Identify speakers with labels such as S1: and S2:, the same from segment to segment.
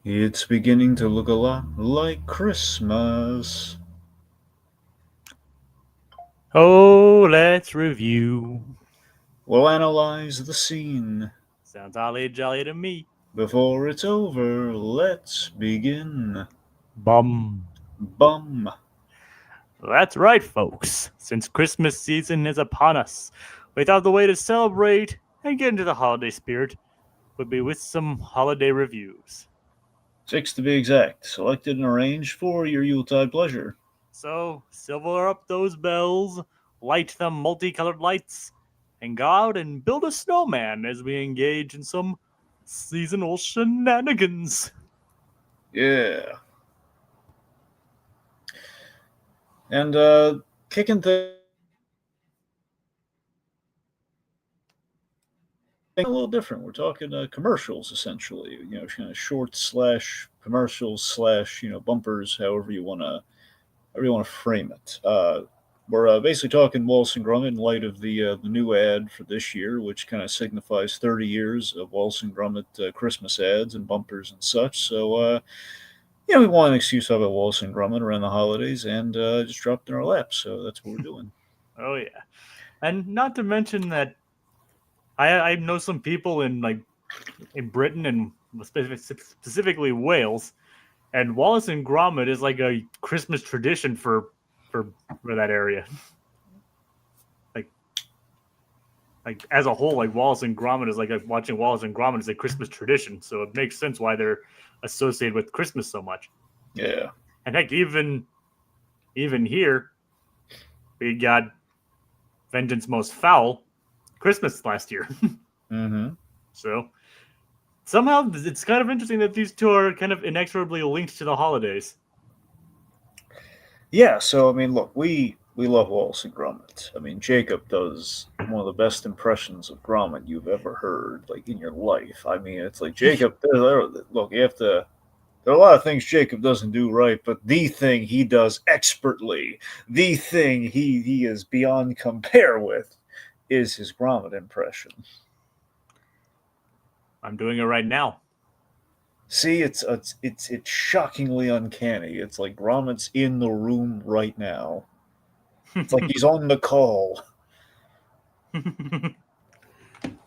S1: It's beginning to look a lot like Christmas.
S2: Oh, let's review.
S1: We'll analyze the scene.
S2: Sounds holly jolly to me.
S1: Before it's over, let's begin.
S2: Bum.
S1: Bum.
S2: That's right, folks. Since Christmas season is upon us, we thought the way to celebrate and get into the holiday spirit would be with some holiday reviews.
S1: 6 to be exact, selected and arranged for your Yuletide pleasure.
S2: So, silver up those bells, light the multicolored lights, and go out and build a snowman as we engage in some seasonal shenanigans.
S1: Yeah. And kicking things a little different. We're talking commercials essentially. Kind of short slash commercials slash bumpers, however you want to frame it. We're basically talking Wallace and Gromit in light of the new ad for this year, which kind of signifies 30 years of Wallace and Gromit Christmas ads and bumpers and such. So, we want an excuse to have a Wallace and Gromit around the holidays and just dropped in our laps. So that's what we're doing.
S2: Oh, yeah. And not to mention that I know some people in Britain and specifically Wales, and Wallace and Gromit is like a Christmas tradition for for that area. Like like as a whole, like Wallace and Gromit is like watching Wallace and Gromit is a Christmas tradition, so it makes sense why they're associated with Christmas so much.
S1: Yeah.
S2: And heck, even here we got Vengeance Most Foul Christmas last year.
S1: Mm-hmm.
S2: So somehow it's kind of interesting that these two are kind of inexorably linked to the holidays.
S1: Yeah. So I mean, look, we love Wallace and Gromit. I mean, Jacob does one of the best impressions of Gromit you've ever heard, like in your life. I mean, it's like Jacob. Look, you have to. There are a lot of things Jacob doesn't do right, but the thing he does expertly, the thing he is beyond compare with, is his Gromit impression.
S2: I'm doing it right now.
S1: See, it's shockingly uncanny. It's like Gromit's in the room right now. It's like he's on the call.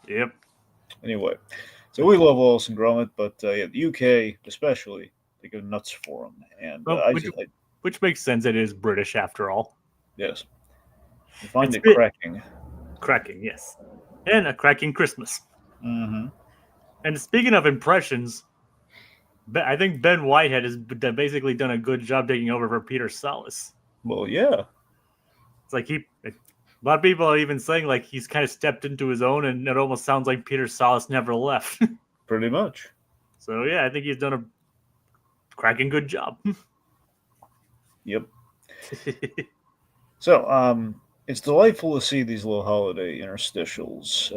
S2: Yep.
S1: Anyway, so we love Wallace and Gromit, but yeah, the UK especially, they go nuts for him. And
S2: Well,
S1: I just,
S2: which makes sense. It is British after all.
S1: yes, I find
S2: It's
S1: it
S2: bit
S1: cracking.
S2: cracking, yes, and a cracking Christmas.
S1: Mm-hmm.
S2: And speaking of impressions, I think Ben Whitehead has basically done a good job taking over for Peter Salas.
S1: Well, yeah,
S2: It's like a lot of people are even saying like he's kind of stepped into his own, and it almost sounds like Peter Salas never left.
S1: pretty much.
S2: So yeah, I think he's done a cracking good job.
S1: Yep. So, it's delightful to see these little holiday interstitials.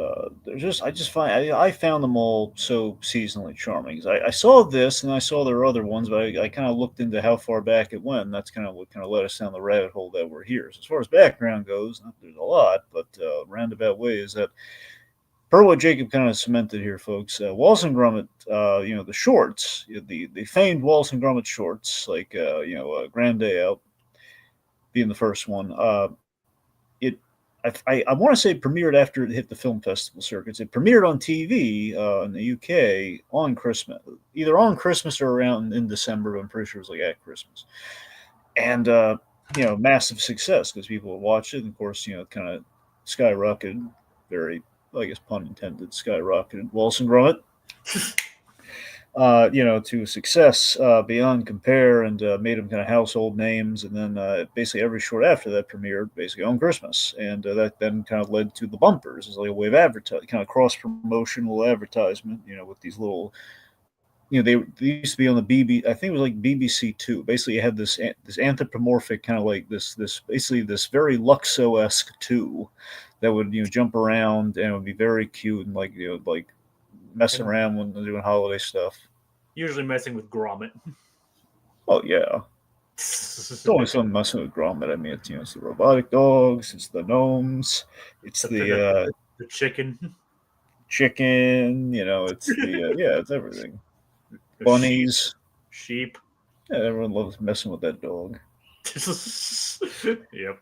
S1: I just find I found them all so seasonally charming. I saw this and I saw there are other ones, but I kind of looked into how far back it went. And that's kind of what kind of led us down the rabbit hole that we're here. So as far as background goes, not there's a lot, but roundabout way is that per what Jacob kind of cemented here, folks. Wallace and Gromit, the shorts, the famed Wallace and Gromit shorts, like Grand Day Out being the first one. It I want to say it premiered after it hit the film festival circuits. It premiered on TV in the UK on Christmas, either on Christmas or around in December. But I'm pretty sure it was like at Christmas, and massive success because people would watch it. And of course, kind of skyrocketed, very, I guess pun intended, skyrocketed. Wallace and Gromit, to success beyond compare, and made them kind of household names. And then basically every short after that premiered basically on Christmas, and that then kind of led to the bumpers as like a way of advertising, kind of cross promotional advertisement. With these little. They used to be on the BB. I think it was like BBC Two. Basically, you had this anthropomorphic kind of like this basically this very Luxo esque two that would jump around and it would be very cute and like like messing
S2: And
S1: around when they're doing holiday stuff.
S2: usually messing with Gromit.
S1: Oh yeah, it's always something messing with Gromit. I mean, it's the robotic dogs, it's the gnomes, it's
S2: the,
S1: the
S2: the, the chicken.
S1: chicken. It's the yeah, it's everything. Bunnies.
S2: Sheep.
S1: Yeah, everyone loves messing with that dog.
S2: Yep.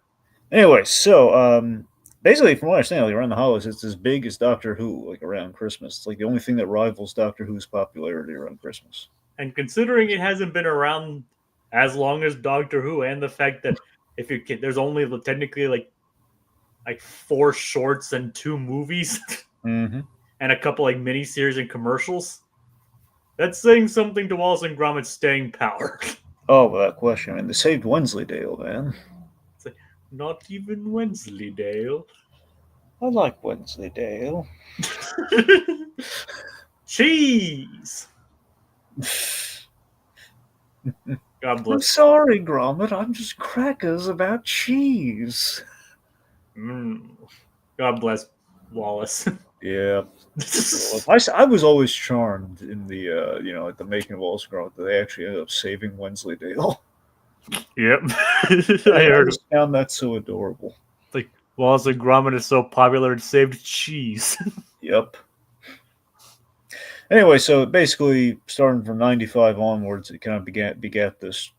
S1: Anyway, so basically, from what I understand, like around the holidays, it's as big as Doctor Who, like around Christmas. It's like the only thing that rivals Doctor Who's popularity around Christmas.
S2: And considering it hasn't been around as long as Doctor Who, and the fact that if you there's only technically like 4 shorts and 2 movies,
S1: Mm-hmm.
S2: and a couple like miniseries and commercials, that's saying something to Wallace and Gromit's staying power.
S1: Oh, without question. I mean, they saved Wensleydale, man.
S2: It's like, not even Wensleydale.
S1: I like Wensleydale.
S2: Cheese. God
S1: I'm
S2: bless.
S1: sorry, Gromit. I'm just crackers about cheese.
S2: God bless Wallace.
S1: Yeah. I was always charmed in the at the making of Wallace and Gromit that they actually ended up saving Wensleydale.
S2: Yep.
S1: I
S2: heard
S1: just found that so adorable.
S2: like Wallace and Gromit is so popular it saved cheese.
S1: Yep. Anyway, so basically, starting from '95 onwards, it kind of begat this.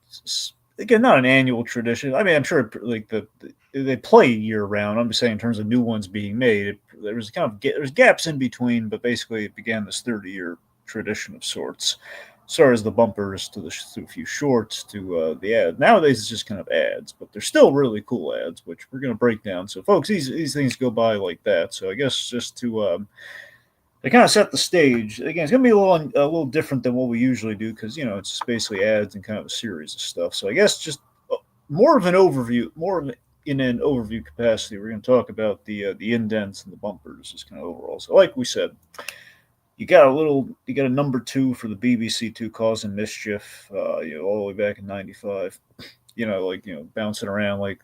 S1: Again, not an annual tradition. I mean, I'm sure like they play year round. I'm just saying in terms of new ones being made, there was kind of there's gaps in between, but basically it began this 30-year tradition of sorts. Started as the bumpers to a few shorts to the ad. Nowadays it's just kind of ads, but they're still really cool ads, which we're going to break down. So, folks, these things go by like that. So, I guess just to they kind of set the stage. Again, it's going to be a little different than what we usually do because it's just basically ads and kind of a series of stuff. So I guess just more of an overview, in an overview capacity. We're going to talk about the indents and the bumpers, just kind of overall. So like we said, you got a number 2 for the BBC Two causing mischief. All the way back in '95. Bouncing around like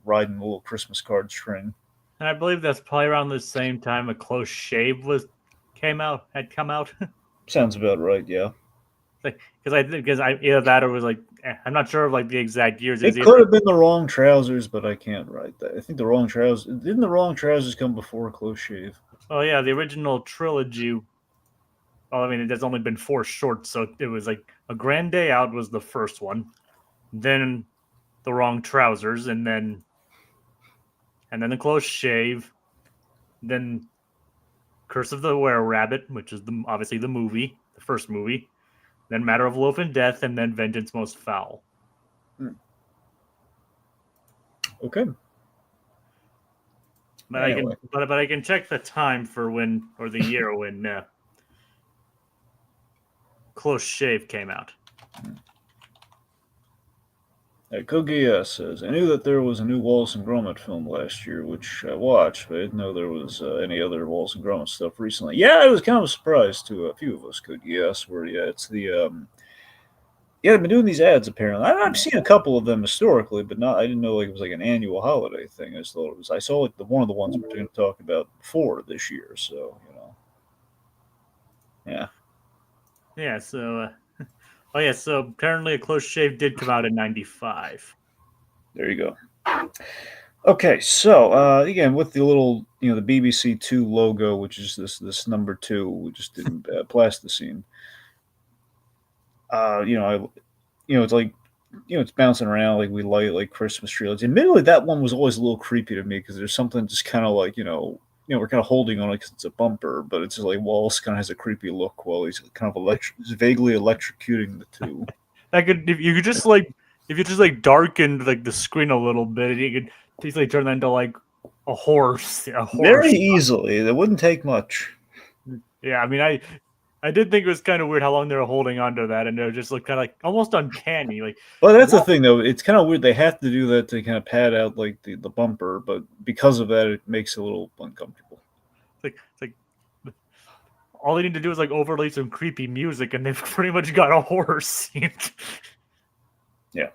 S1: riding a little Christmas card string.
S2: And I believe that's probably around the same time A Close Shave had come out.
S1: Sounds about right. Yeah.
S2: Because I either that or was like I'm not sure of like the exact years.
S1: It could have been the wrong trousers, but I can't write that. I think the wrong trousers didn't the wrong trousers come before Close Shave.
S2: Oh yeah, the original trilogy. Well, I mean, there's only been 4 shorts, so it was like A Grand Day Out was the first one, then The Wrong Trousers, and then The Close Shave, then Curse of the Were Rabbit, which is obviously the movie, the first movie, then Matter of Loaf and Death, and then Vengeance Most Foul.
S1: Okay.
S2: But
S1: Anyway.
S2: I can check the time for when, or the year when Close Shave came out.
S1: Cookie S says, I knew that there was a new Wallace and Gromit film last year, which I watched, but I didn't know there was any other Wallace and Gromit stuff recently. Yeah, I was kind of surprised to a few of us, Cookie S, where, it's the, they've been doing these ads apparently. I've seen a couple of them historically, but not. I didn't know like it was like an annual holiday thing. I just thought it was. I saw like one of the ones we're going to talk about before this year. So yeah.
S2: Yeah. So, so apparently A Close Shave did come out in '95.
S1: There you go. Okay, so again with the little the BBC Two logo, which is this number 2, we just did plasticine. It's like it's bouncing around like we light like Christmas trees. Admittedly, that one was always a little creepy to me because there's something just kind of like we're kind of holding on it because it's a bumper, but it's just like Wallace kind of has a creepy look while he's kind of vaguely electrocuting the 2.
S2: If you just darkened like the screen a little bit, you could easily turn that into like a horse.
S1: Very easily. That wouldn't take much.
S2: Yeah, I mean, I did think it was kind of weird how long they were holding onto that, and it just looked kind of like almost uncanny. Like,
S1: well, that's the thing though. It's kind of weird. They have to do that to kind of pad out like the bumper, but because of that, it makes it a little uncomfortable.
S2: It's like all they need to do is like overlay some creepy music, and they've pretty much got a horror scene.
S1: Yeah.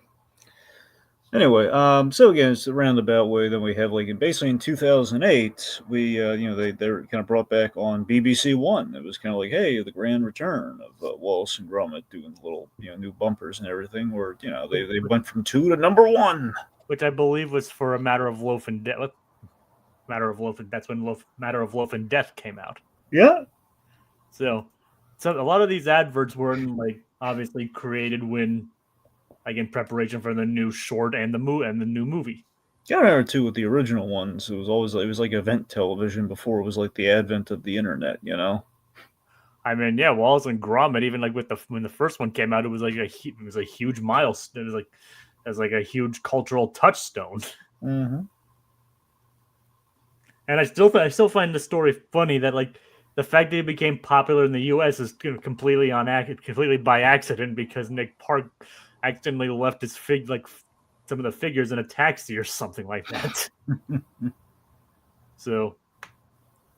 S1: Anyway, so again, it's a roundabout way. Then we have basically in 2008, we they're kind of brought back on BBC One. It was kind of like, hey, the grand return of Wallace and Gromit doing the little new bumpers and everything. Where they went from 2 to number 1,
S2: which I believe was for A Matter of Loaf and Death. That's when Matter of Loaf and Death came out.
S1: Yeah.
S2: So So a lot of these adverts weren't like obviously created when like in preparation for the new short and the new movie.
S1: Yeah, I remember too with the original ones. It was always like, it was like event television before it was like the advent of the internet. You know.
S2: I mean, yeah, Wallace and Gromit, even like with the when the first one came out, it was like it was a huge milestone. It was like a huge cultural touchstone.
S1: Mm-hmm.
S2: And I still find the story funny that like the fact that it became popular in the U.S. is completely by accident because Nick Park accidentally left his some of the figures in a taxi or something like that. So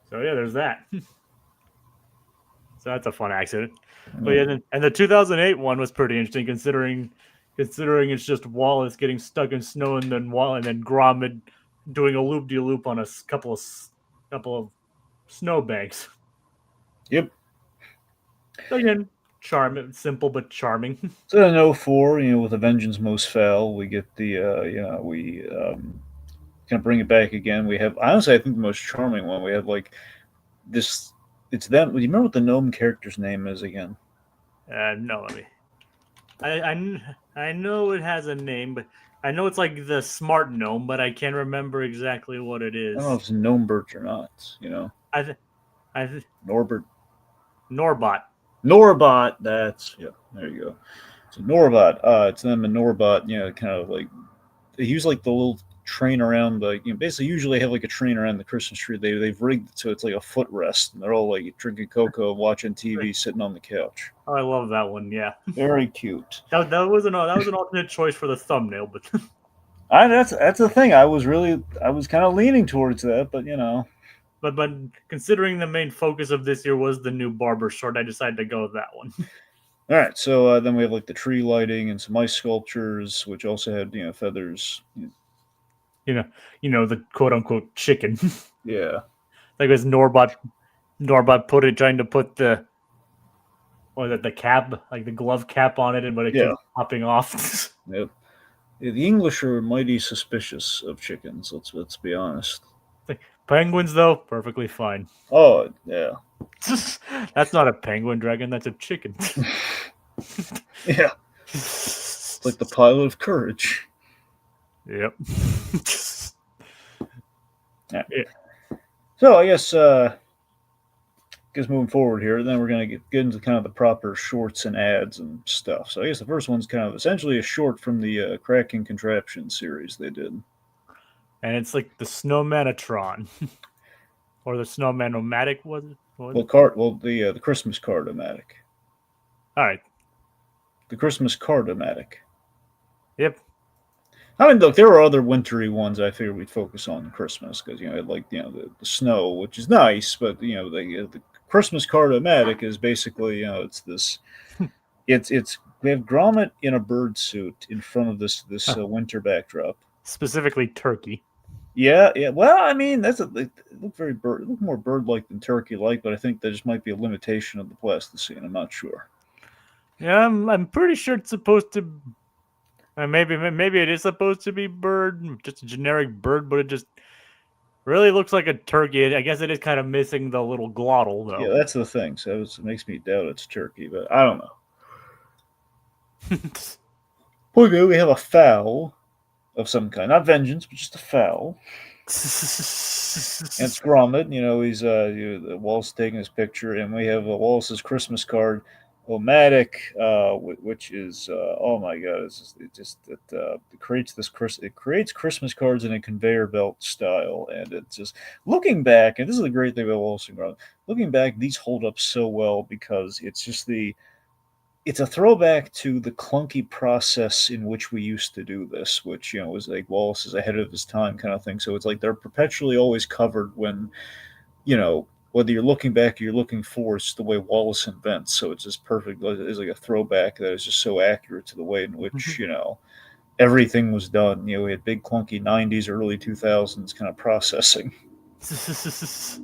S2: so yeah, there's that. So that's a fun accident. But yeah, and the 2008 one was pretty interesting considering it's just Wallace getting stuck in snow and then Gromit doing a loop de loop on a couple of snowbanks.
S1: Yep.
S2: So again, simple but charming.
S1: So in '04, with A Vengeance Most Foul, we get the, we kind of bring it back again. We have, honestly, I think the most charming one. We have like this, it's them. Do you remember what the gnome character's name is again?
S2: No, let me. I know it has a name, but I know it's like the smart gnome, but I can't remember exactly what it
S1: I don't know if
S2: is.
S1: it's Gnomebert or not,
S2: I th- I th-
S1: Norbert.
S2: Norbot.
S1: Norbot, that's, yeah, there you go. So Norbot, it's them and Norbot, kind of like, they use like the little train around the, basically usually have like a train around the Christmas tree. They've rigged it so it's like a footrest, and they're all like drinking cocoa, watching TV, sitting on the couch.
S2: Oh, I love that one. Yeah,
S1: Very cute.
S2: that was an alternate choice for the thumbnail, but
S1: That's the thing. I was kind of leaning towards that, but
S2: but considering the main focus of this year was the new Barber short, I decided to go with that one.
S1: All right. So then we have like the tree lighting and some ice sculptures, which also had feathers.
S2: The quote unquote chicken.
S1: Yeah.
S2: Like it was Norbot trying to put the cap, like the glove cap on it, but it
S1: Yeah.
S2: keeps popping off.
S1: Yep. Yeah, the English are mighty suspicious of chickens. Let's be honest.
S2: Penguins, though, perfectly fine.
S1: Oh yeah.
S2: That's not a penguin dragon. That's a chicken.
S1: Yeah. It's like the pilot of courage.
S2: Yep.
S1: Yeah. So I guess moving forward here, then we're going to get into kind of the proper shorts and ads and stuff. So I guess the first one's kind of essentially a short from the Cracking Contraption series they did.
S2: And it's like the Snowmanatron. Or the Snowman-O-Matic, was it?
S1: The Christmas Card-O-Matic.
S2: All right.
S1: The Christmas Card-O-Matic.
S2: Yep.
S1: I mean, look, there are other wintry ones I figured we'd focus on Christmas because, the snow, which is nice, but, the Christmas Card-O-Matic is basically, it's this, it's we have Gromit in a bird suit in front of this winter backdrop.
S2: Specifically turkey.
S1: Yeah, yeah. Well, I mean, they look more bird-like than turkey-like, but I think that just might be a limitation of the plasticine. I'm not sure.
S2: Yeah, I'm pretty sure it's supposed to. Maybe it is supposed to be bird, just a generic bird, but it just really looks like a turkey. I guess it is kind of missing the little glottal, though.
S1: Yeah, that's the thing. So it makes me doubt it's turkey, but I don't know. Okay, we have a fowl of some kind, not vengeance, but just a fowl. And it's Gromit. He's Wallace taking his picture, and we have Wallace's Christmas card, Omatic, which is oh my god, it creates Christmas cards in a conveyor belt style, and it's just looking back, and this is the great thing about Wallace and Gromit. Looking back, these hold up so well because it's a throwback to the clunky process in which we used to do this, which was like Wallace is ahead of his time kind of thing. So it's like they're perpetually always covered when whether you're looking back or you're looking forward, it's the way Wallace invents. So it's just perfect. It's like a throwback that is just so accurate to the way in which everything was done. We had big clunky '90s, early 2000s kind of processing.
S2: He's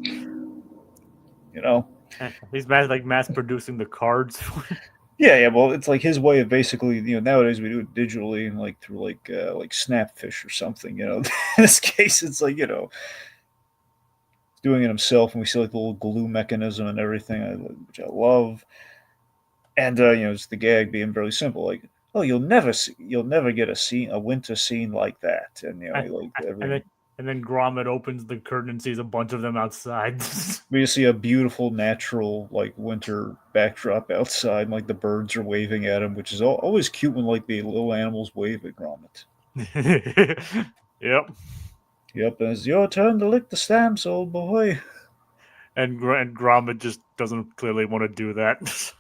S2: mass producing the cards.
S1: Yeah. Well, it's like his way of basically, nowadays we do it digitally and like through like Snapfish or something. In this case, it's like doing it himself, and we see like the little glue mechanism and everything, which I love. And just the gag being really simple, like, "Oh, you'll never get a winter scene like that," and
S2: I,
S1: like
S2: and then
S1: everything.
S2: Gromit opens the curtain and sees a bunch of them outside.
S1: We just see a beautiful natural like winter backdrop outside, and, like the birds are waving at him, which is always cute when like the little animals wave at Gromit.
S2: Yep.
S1: Yep, and it's your turn to lick the stamps, old boy.
S2: And Gromit just doesn't clearly want to do that.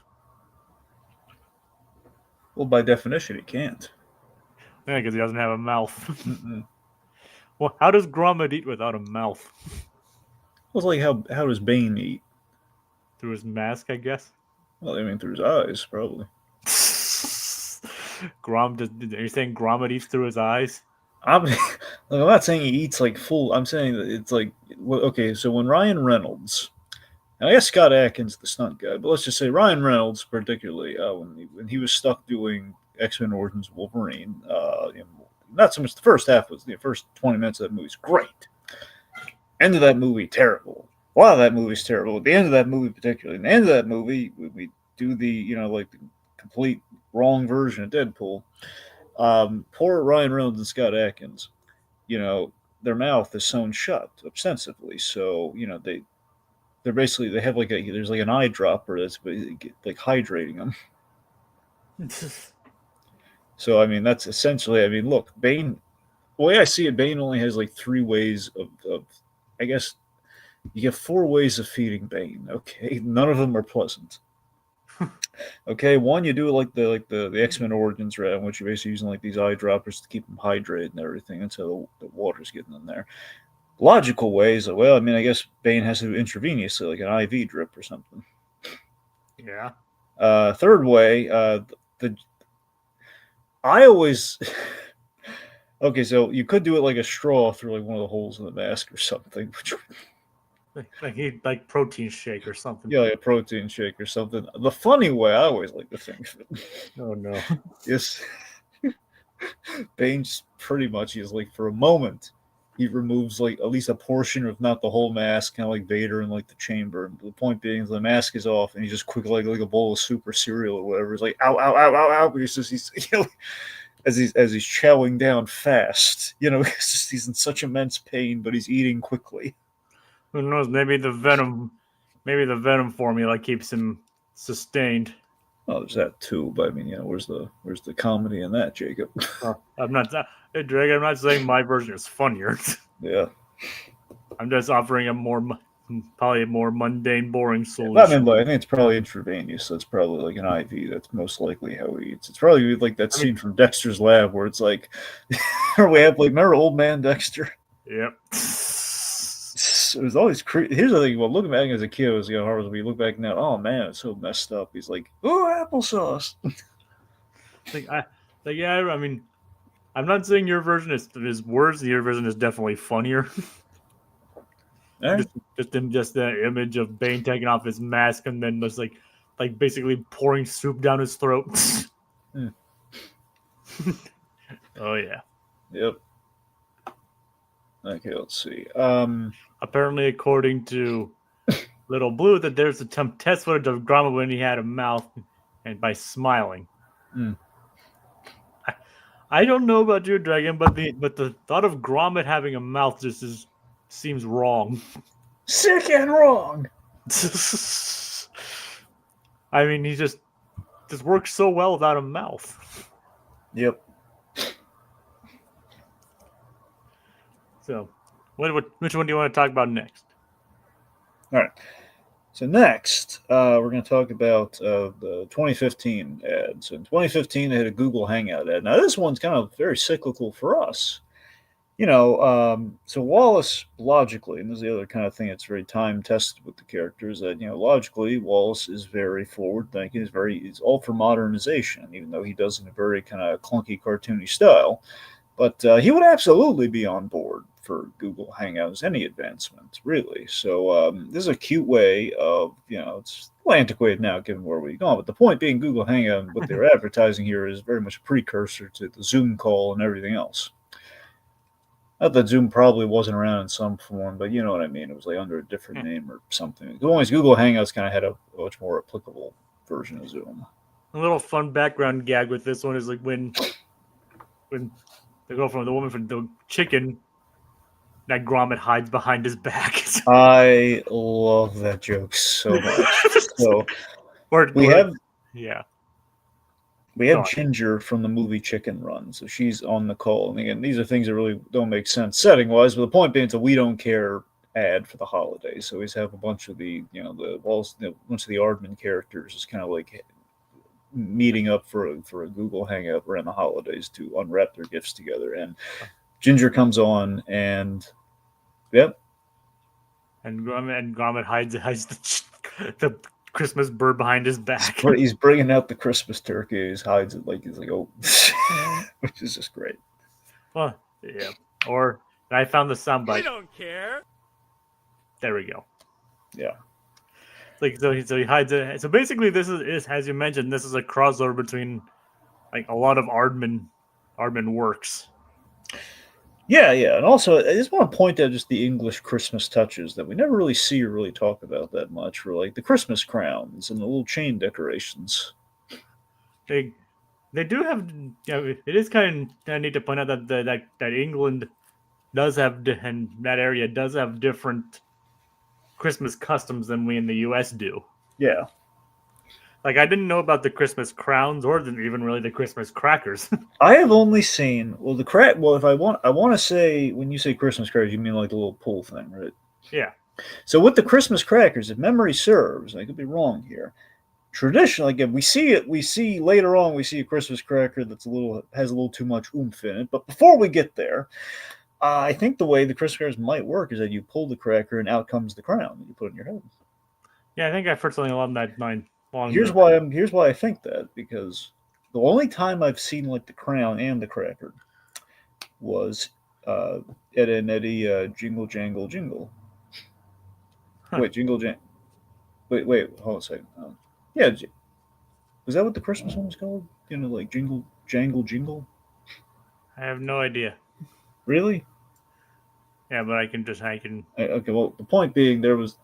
S1: Well, by definition, he can't.
S2: Yeah, because he doesn't have a mouth.
S1: Mm-mm.
S2: Well, how does Gromit eat without a mouth?
S1: Well, it's like how does Bane eat?
S2: Through his mask, I guess.
S1: Well, I mean through his eyes, probably.
S2: Are you saying Gromit eats through his eyes?
S1: I'm, like, I'm not saying he eats like full. I'm saying that it's like okay. So when Ryan Reynolds, and I guess Scott Adkins, the stunt guy, but let's just say Ryan Reynolds, particularly when he was stuck doing X-Men Origins Wolverine, not so much the first half was the first 20 minutes of that movie is great. End of that movie terrible. A lot of that movie's terrible. At the end of that movie, particularly, in the end of that movie, we do the like the complete wrong version of Deadpool. Poor Ryan Reynolds and Scott Adkins, their mouth is sewn shut ostensibly. So they're basically they have like there's like an eye dropper that's like hydrating them. So I mean that's essentially look, Bane. The way I see it, Bane only has like three ways of I guess you get four ways of feeding Bane. Okay, none of them are pleasant. Okay, one you do it like the X Men Origins route, in which you're basically using like these eye droppers to keep them hydrated and everything until the water's getting in there. Logical ways, well, I guess Bane has to do intravenously, like an IV drip or something.
S2: Yeah.
S1: Third way, the I always okay, so you could do it like a straw through like one of the holes in the mask or something.
S2: Like protein shake or something.
S1: Yeah, like a protein shake or something. The funny way I always like to think of it.
S2: Oh no.
S1: Is Bane's pretty much is like for a moment he removes like at least a portion, if not the whole mask, kind of like Vader in like the chamber. The point being, is the mask is off, and he just quick like a bowl of soup or cereal or whatever. He's like, ow, ow, ow, ow, ow. He's as he's chowing down fast. He's in such immense pain, but he's eating quickly.
S2: Who knows? Maybe the venom formula keeps him sustained.
S1: Oh, there's that too, but where's the comedy in that, Jacob?
S2: I'm not, hey Drake. I'm not saying my version is funnier.
S1: Yeah.
S2: I'm just offering probably a more mundane, boring solution.
S1: I think it's probably intravenous. So it's probably like an IV. That's most likely how he eats. It's probably like that scene from Dexter's Lab where it's like, or we have like, remember Old Man Dexter?
S2: Yep.
S1: It was always here's the thing. Well, looking back as a kid, it was horrible. We look back now. Oh man, it's so messed up. He's like, oh, applesauce.
S2: Yeah. I'm not saying your version is worse. Your version is definitely funnier.
S1: Right.
S2: Just the image of Bane taking off his mask and then just like basically pouring soup down his throat. Oh yeah.
S1: Yep. Okay, let's see.
S2: Apparently, according to Little Blue, that there's a test footage of Gromit when he had a mouth and by smiling. I don't know about you, Dragon, but the thought of Gromit having a mouth just seems wrong.
S1: Sick and wrong.
S2: He just works so well without a mouth.
S1: Yep.
S2: So, which one do you want to talk about next?
S1: All right. So next, we're going to talk about the 2015 ads. In 2015, they had a Google Hangout ad. Now, this one's kind of very cyclical for us. So Wallace, logically, and this is the other kind of thing that's very time-tested with the characters, that, logically, Wallace is very forward-thinking, he's all for modernization, even though he does it in a very kind of clunky, cartoony style. But he would absolutely be on board for Google Hangouts, any advancement, really. So this is a cute way of, it's a little antiquated now given where we've gone. But the point being, Google Hangout and what they're advertising here is very much a precursor to the Zoom call and everything else. Not that Zoom probably wasn't around in some form, but you know what I mean. It was like under a different name or something. Always Google Hangouts kind of had a much more applicable version of Zoom.
S2: A little fun background gag with this one is like when they go from the woman from the chicken, that Gromit hides behind his back.
S1: I love that joke so much. So we have
S2: yeah.
S1: we have
S2: Sorry.
S1: Ginger from the movie Chicken Run, so she's on the call. And again, these are things that really don't make sense setting wise, but the point being, it's a we don't care ad for the holidays. So we have a bunch of the bunch of the Aardman characters is kind of like meeting up for a Google Hangout around the holidays to unwrap their gifts together. And Ginger comes on, and yep,
S2: and Gromit hides the Christmas bird behind his back.
S1: He's bringing out the Christmas turkey. He hides it like he's like, oh, which is just great.
S2: Well, yeah. Or I found the soundbite.
S3: We don't care.
S2: There we go.
S1: Yeah.
S2: Like so he hides it. So basically, this is as you mentioned, this is a crossover between like a lot of Aardman works.
S1: Yeah, and also I just want to point out just the English Christmas touches that we never really see or really talk about that much, for like the Christmas crowns and the little chain decorations.
S2: They do have. It is kind of neat to point out that England does have, and that area does have different Christmas customs than we in the U.S. do.
S1: Yeah.
S2: Like, I didn't know about the Christmas crowns or even really the Christmas crackers.
S1: I have only seen if I want to say, when you say Christmas crackers, you mean like the little pool thing, right?
S2: Yeah.
S1: So with the Christmas crackers, if memory serves, I could be wrong here. Traditionally, again, we see later on, we see a Christmas cracker that's has a little too much oomph in it. But before we get there, I think the way the Christmas crackers might work is that you pull the cracker and out comes the crown that you put in your head.
S2: Yeah, I think I've heard something along that line.
S1: Here's why I think that, because the only time I've seen like the crown and the cracker was Ed and Eddie Jingle Jangle Jingle.
S2: Huh.
S1: Wait, Jingle Jangle. Wait, hold on a second. Yeah, was that what the Christmas one was called? You know, like Jingle Jangle Jingle.
S2: I have no idea.
S1: Really?
S2: Yeah, but I can.
S1: Okay, well, the point being, there was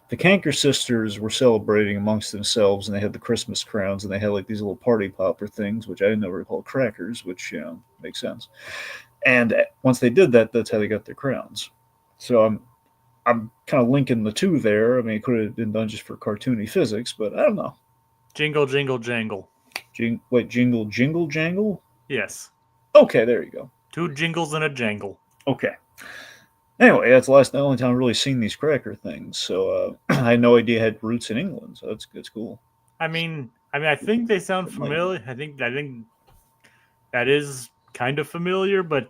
S1: the Canker sisters were celebrating amongst themselves, and they had the Christmas crowns, and they had like these little party popper things, which I didn't know were called crackers, which makes sense. And once they did that, that's how they got their crowns. So I'm kind of linking the two there. I mean, it could have been done just for cartoony physics, but I don't know.
S2: Jingle, jingle, jangle.
S1: Jingle, jingle, jangle?
S2: Yes.
S1: Okay, there you go.
S2: 2 jingles and a jangle.
S1: Okay. Anyway, that's the only time I've really seen these cracker things. So I had no idea it had roots in England. So that's cool.
S2: I mean, I think they sound familiar. I think that is kind of familiar, but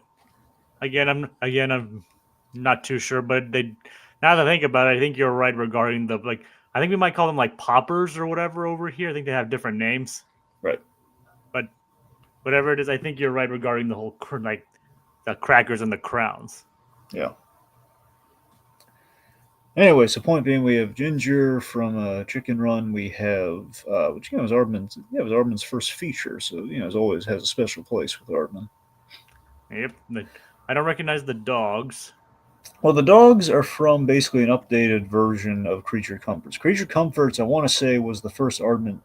S2: again, I'm not too sure. But now that I think about it, I think you're right regarding I think we might call them like poppers or whatever over here. I think they have different names.
S1: Right.
S2: But whatever it is, I think you're right regarding the whole like the crackers and the crowns.
S1: Yeah. Anyway, so point being, we have Ginger from Chicken Run. We have, which was Aardman's first feature. So as always, has a special place with Aardman.
S2: Yep. I don't recognize the dogs.
S1: Well, the dogs are from basically an updated version of Creature Comforts. Creature Comforts, I want to say, was the first Aardman.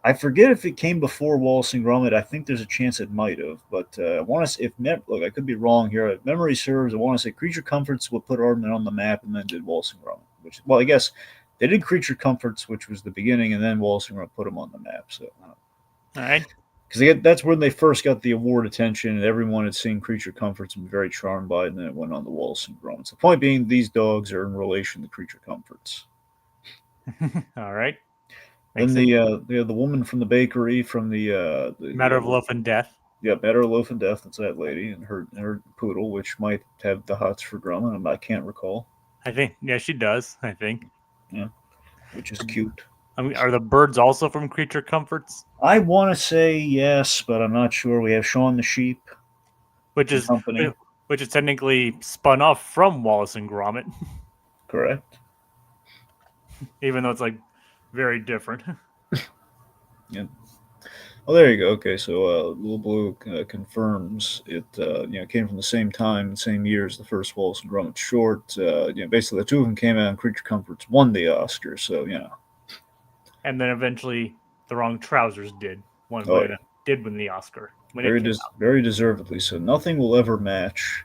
S1: I forget if it came before Wallace and Gromit. I think there's a chance it might have, but I want to. Look, I could be wrong here. If memory serves, I want to say Creature Comforts would put Aardman on the map, and then did Wallace and Gromit. Which, well, I guess they did Creature Comforts, which was the beginning, and then Wallace and Gromit put them on the map. So,
S2: all right,
S1: because that's when they first got the award attention, and everyone had seen Creature Comforts and been very charmed by it, and then it went on to Wallace and Gromit. So the point being, these dogs are in relation to Creature Comforts.
S2: All right.
S1: And the woman from the bakery from the
S2: Matter of Loaf and Death.
S1: Yeah, Matter of Loaf and Death. That's that lady and her poodle, which might have the hots for Gromit. I can't recall.
S2: I think she does. I think.
S1: Yeah, which is cute.
S2: I mean, are the birds also from Creature Comforts?
S1: I want to say yes, but I'm not sure. We have Shaun the Sheep,
S2: which is technically spun off from Wallace and Gromit.
S1: Correct.
S2: Even though it's like very different.
S1: Yeah. Oh, there you go. Okay, so Little Blue confirms it. Came from the same time, the same year as the first Wallace and Gromit short. Basically, the two of them came out, and Creature Comforts won the Oscar. So
S2: And then eventually, The Wrong Trousers
S1: oh yeah,
S2: did win the Oscar when it came out.
S1: very deservedly. So nothing will ever match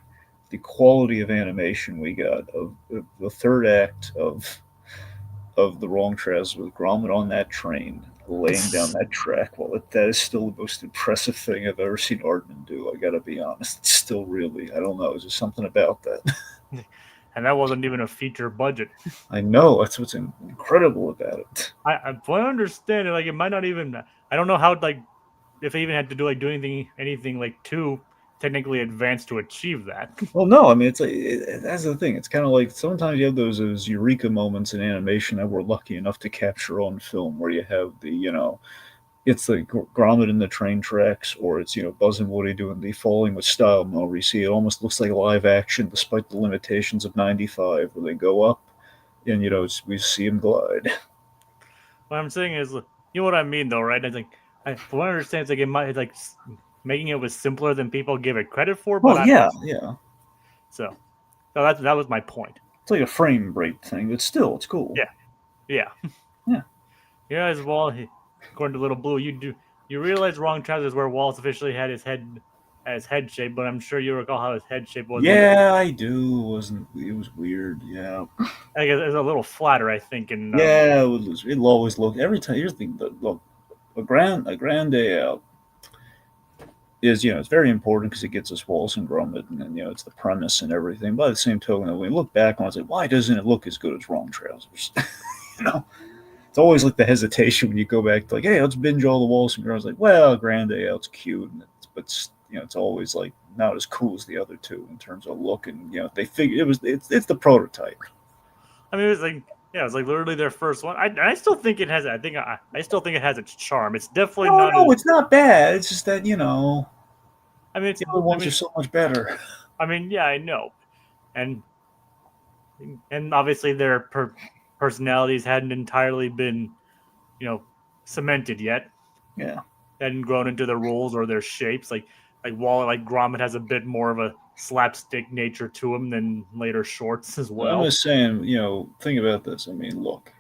S1: the quality of animation we got of the third act of the Wrong Trousers with Gromit on that train, laying down that track. Well, that is still the most impressive thing I've ever seen Aardman do. I gotta be honest. It's still really, I don't know, there's just something about that.
S2: And that wasn't even a feature budget.
S1: I know, that's what's incredible about it.
S2: From what I understand, like it might not even. I don't know how like if they even had to do like do anything like too technically advanced to achieve that.
S1: Well, no, I mean, that's the thing. It's kind of like sometimes you have those eureka moments in animation that we're lucky enough to capture on film, where you have it's like Gromit in the train tracks, or it's Buzz and Woody doing the falling with style mode, where you see it almost looks like live action, despite the limitations of '95, where they go up and we see them glide.
S2: What I'm saying is, you know what I mean, though, right? I think, from what I understand, it's like it might like making it was simpler than people give it credit for, but
S1: Well,
S2: I don't
S1: yeah,
S2: know.
S1: yeah.
S2: So that was my point.
S1: It's like a frame rate thing, but still, it's cool.
S2: Yeah, yeah,
S1: Yeah.
S2: yeah. As well, according to Little Blue, you realize Wrong Trousers where Wallace officially had his head shape, but I'm sure you recall how his head shape was.
S1: Yeah, I do. It was weird. Yeah.
S2: I guess it's a little flatter, I think. And
S1: Yeah, it'll always look every time. Here's the thing: look, a grand day out is it's very important because it gets us Wallace and Gromit, and then it's the premise and everything. By the same token, when we look back on it, it's like, why doesn't it look as good as Wrong Trousers? you know, it's always like the hesitation when you go back to like, hey, let's binge all the Wallace and Gromit. Like, well, grand day out's cute, but it's always like not as cool as the other two in terms of look, and they figure it's the prototype.
S2: I mean, it was like yeah, it was like literally their first one. I still think it has. I still think it has its charm. It's definitely
S1: No,
S2: not as.
S1: no, it's not bad. It's just that
S2: I mean, it's.
S1: the other
S2: I
S1: ones are
S2: mean,
S1: so much better.
S2: I mean, yeah, I know, and obviously their personalities hadn't entirely been, you know, cemented yet.
S1: Yeah.
S2: Hadn't grown into their roles or their shapes. Like Gromit has a bit more of a slapstick nature to him than later shorts as
S1: I'm
S2: well.
S1: just saying, think about this. I mean, look,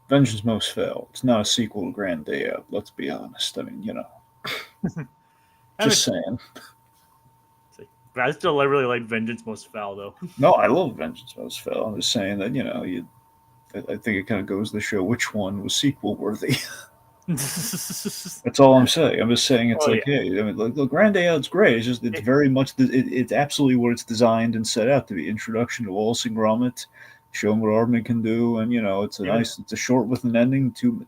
S1: Vengeance Most Fell. It's not a sequel to Grand Day Out. Let's be honest. I mean,
S2: I mean,
S1: just saying.
S2: I still really like Vengeance Most Foul though.
S1: No, I love Vengeance Most Fell. I'm just saying that I think it kind of goes to show which one was sequel worthy. That's all I'm saying. I'm just saying it's
S2: Oh
S1: like,
S2: yeah,
S1: hey, I mean, look, Grand Day Out's great. It's very much it's absolutely what it's designed and set out to be. Introduction to Wallace and Gromit, showing what Aardman can do, and
S2: even
S1: it's a short with an ending. To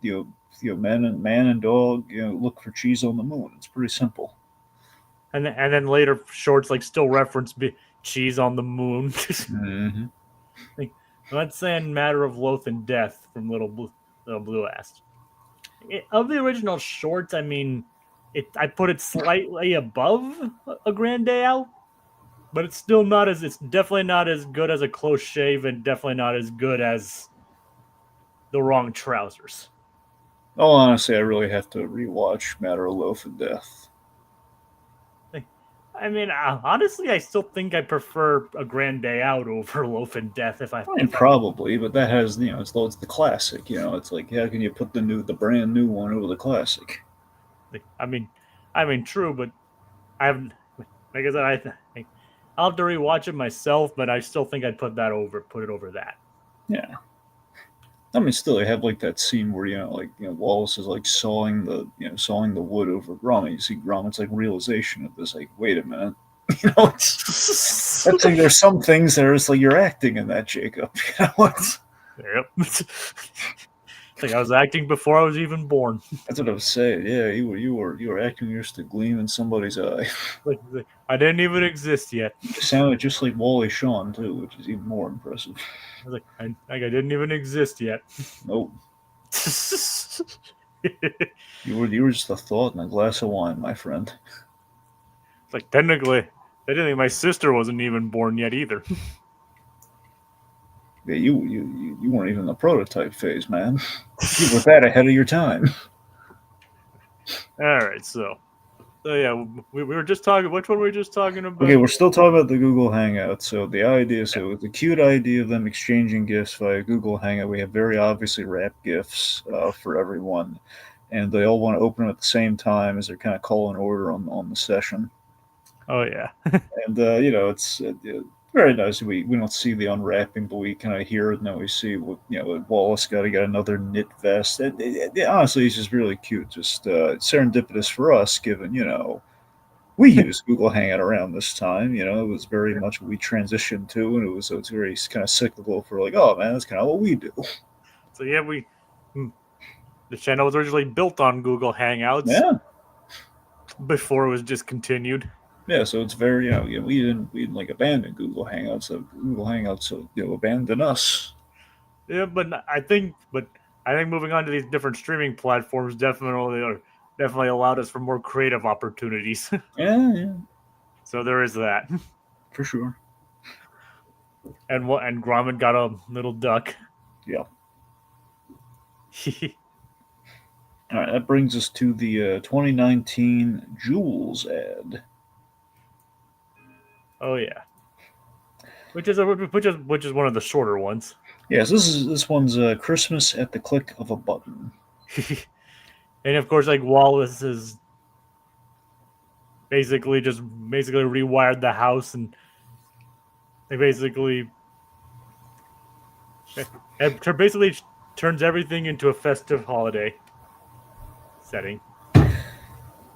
S1: man and dog, look for cheese on the moon. It's pretty simple.
S2: and then later shorts like still reference cheese on the moon.
S1: Mm-hmm.
S2: Like, I'm not saying matter of loath and death from Little Blue asked. Of the original shorts, I mean, I put it slightly above a Grand Day Out, but it's definitely not as good as a Close Shave, and definitely not as good as The Wrong Trousers.
S1: Oh, honestly, I really have to rewatch Matter of Loaf and Death.
S2: I mean, honestly, I still think I prefer a Grand Day Out over Loaf and Death.
S1: I mean, probably, but that has it's the classic. It's like how can you put the brand new one over the classic?
S2: I mean, true, but I have, like I said, I'll have to rewatch it myself, but I still think I'd put it over that.
S1: Yeah. I mean, still, they have like that scene where Wallace is like sawing the wood over Gromit. You see Gromit's like realization of this, like, wait a minute, that's like there's some things that are just like you're acting in that, Jacob. It's,
S2: Yep. It's like I was acting before I was even born.
S1: that's what I was saying. Yeah, you were acting just a gleam in somebody's eye.
S2: Like I didn't even exist yet.
S1: You sounded just like Wally Shawn too, which is even more impressive.
S2: I was like I didn't even exist yet.
S1: Nope. You were just a thought in a glass of wine, my friend.
S2: It's like technically my sister wasn't even born yet either.
S1: Yeah, you weren't even in the prototype phase, man. You were that ahead of your time.
S2: All right, so yeah, we were just talking. Which one were we just talking
S1: Okay,
S2: about?
S1: we're still talking about the Google Hangout. So the idea, so it's a cute idea of them exchanging gifts via Google Hangout. We have very obviously wrapped gifts for everyone, and they all want to open them at the same time as they're kind of calling order on the session.
S2: Oh yeah,
S1: And it's very nice. We don't see the unwrapping, but we kind of hear it, and then we see what Wallace got another knit vest. Honestly, it's just really cute. Just serendipitous for us, given we use Google Hangout around this time. It was very much what we transitioned to, and it's very kind of cyclical for like, oh man, that's kind of what we do.
S2: so yeah, hmm, the channel was originally built on Google Hangouts
S1: Yeah,
S2: before it was discontinued.
S1: yeah. So it's very we didn't like abandon Google Hangouts. So Google Hangouts abandoned us.
S2: Yeah, but I think moving on to these different streaming platforms definitely allowed us for more creative opportunities.
S1: Yeah, yeah,
S2: So there is that.
S1: for sure.
S2: And Gromit got a little duck.
S1: Yeah. All right, that brings us to the 2019 Jules ad.
S2: Oh yeah, which is one of the shorter ones.
S1: Yes, this one's Christmas at the click of a button.
S2: And of course, like Wallace is basically rewired the house, and they basically turns everything into a festive holiday setting.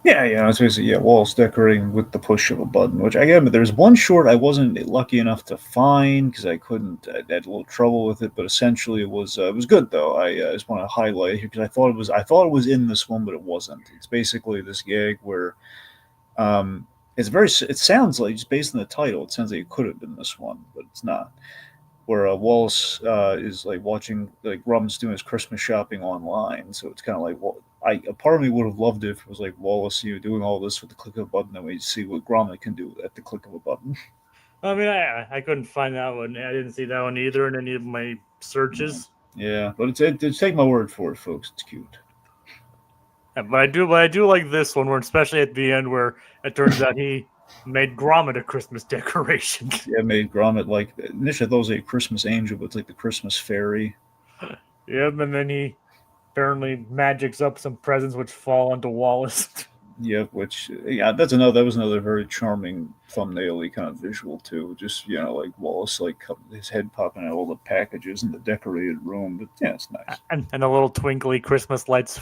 S1: Yeah, yeah, it's basically walls decorating with the push of a button. Which again, but there's one short I wasn't lucky enough to find because I couldn't. I had a little trouble with it, but essentially it was good though. I just want to highlight it here because I thought it was in this one, but it wasn't. It's basically this gag where it's very. It sounds like just based on the title, it sounds like it could have been this one, but it's not. Where Wallace is like watching like Rum's doing his Christmas shopping online. So it's kind of like a part of me would have loved it if it was like Wallace doing all this with the click of a button, and we see what Gromit can do at the click of a button.
S2: I mean, I couldn't find that one. I didn't see that one either in any of my searches.
S1: Yeah, but it's take my word for it, folks. It's cute.
S2: Yeah, but I do like this one, where especially at the end, where it turns out he made Gromit a Christmas decoration.
S1: Yeah, made Gromit like initially I thought it was a Christmas angel, but it's like the Christmas fairy.
S2: Yep, and then he apparently magics up some presents which fall onto Wallace.
S1: Yep, which that was another very charming thumbnail kind of visual too. Just like Wallace like his head popping out all the packages in the decorated room. But yeah, it's nice.
S2: And the little twinkly Christmas lights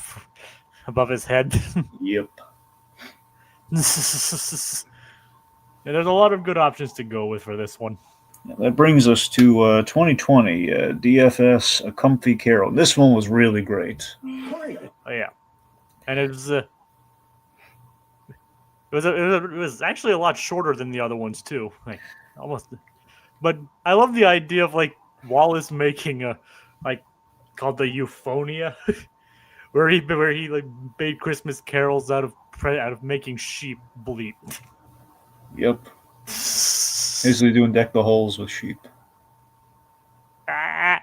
S2: above his head.
S1: Yep.
S2: Yeah, there's a lot of good options to go with for this one.
S1: Yeah, that brings us to 2020 DFS A Comfy Carol. This one was really great.
S2: Oh yeah, and it was actually a lot shorter than the other ones too. Like almost, but I love the idea of like Wallace making a like called the Euphonia, where he like made Christmas carols out of making sheep bleat.
S1: Yep. Basically doing deck the halls with sheep.
S2: Ah.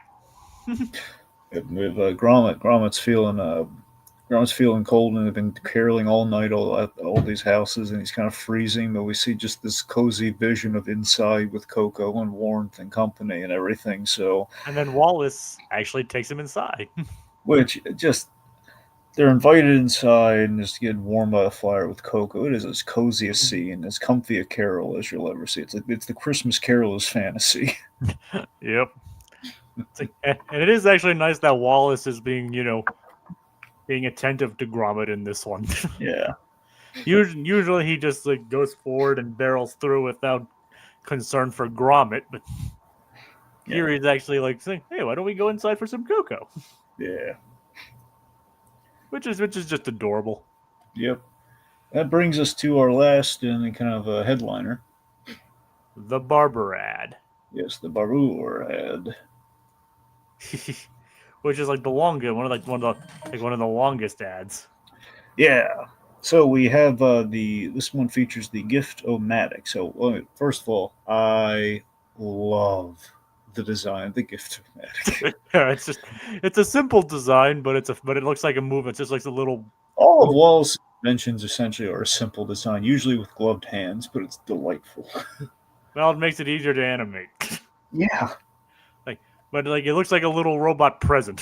S1: With Gromit's feeling cold, and they've been caroling all night, all these houses, and he's kind of freezing. But we see just this cozy vision of inside with Coco and warmth and company and everything. So,
S2: And then Wallace actually takes him inside.
S1: which just they're invited inside and just getting warm by the fire with Coco. It is as cozy a scene, as comfy a carol as you'll ever see. It's the Christmas carol's fantasy.
S2: Yep. And it is actually nice that Wallace is being attentive to Gromit in this one.
S1: Yeah.
S2: Usually he just like goes forward and barrels through without concern for Gromit, but here he's actually like saying, "Hey, why don't we go inside for some cocoa?"
S1: Yeah.
S2: Which is just adorable.
S1: Yep. That brings us to our last and kind of a headliner.
S2: The Barbour ad.
S1: Yes, the Barbour ad.
S2: Which is like the longest one of the longest ads.
S1: Yeah. So we have this one features the Gift-O-Matic. So first of all, I love the design of the Gift-O-Matic.
S2: Yeah, it's a simple design, but it looks like a movement. It's just like a little
S1: All of Wallace's inventions essentially are a simple design, usually with gloved hands, but it's delightful.
S2: Well, it makes it easier to animate.
S1: Yeah.
S2: like, but like it looks like a little robot present.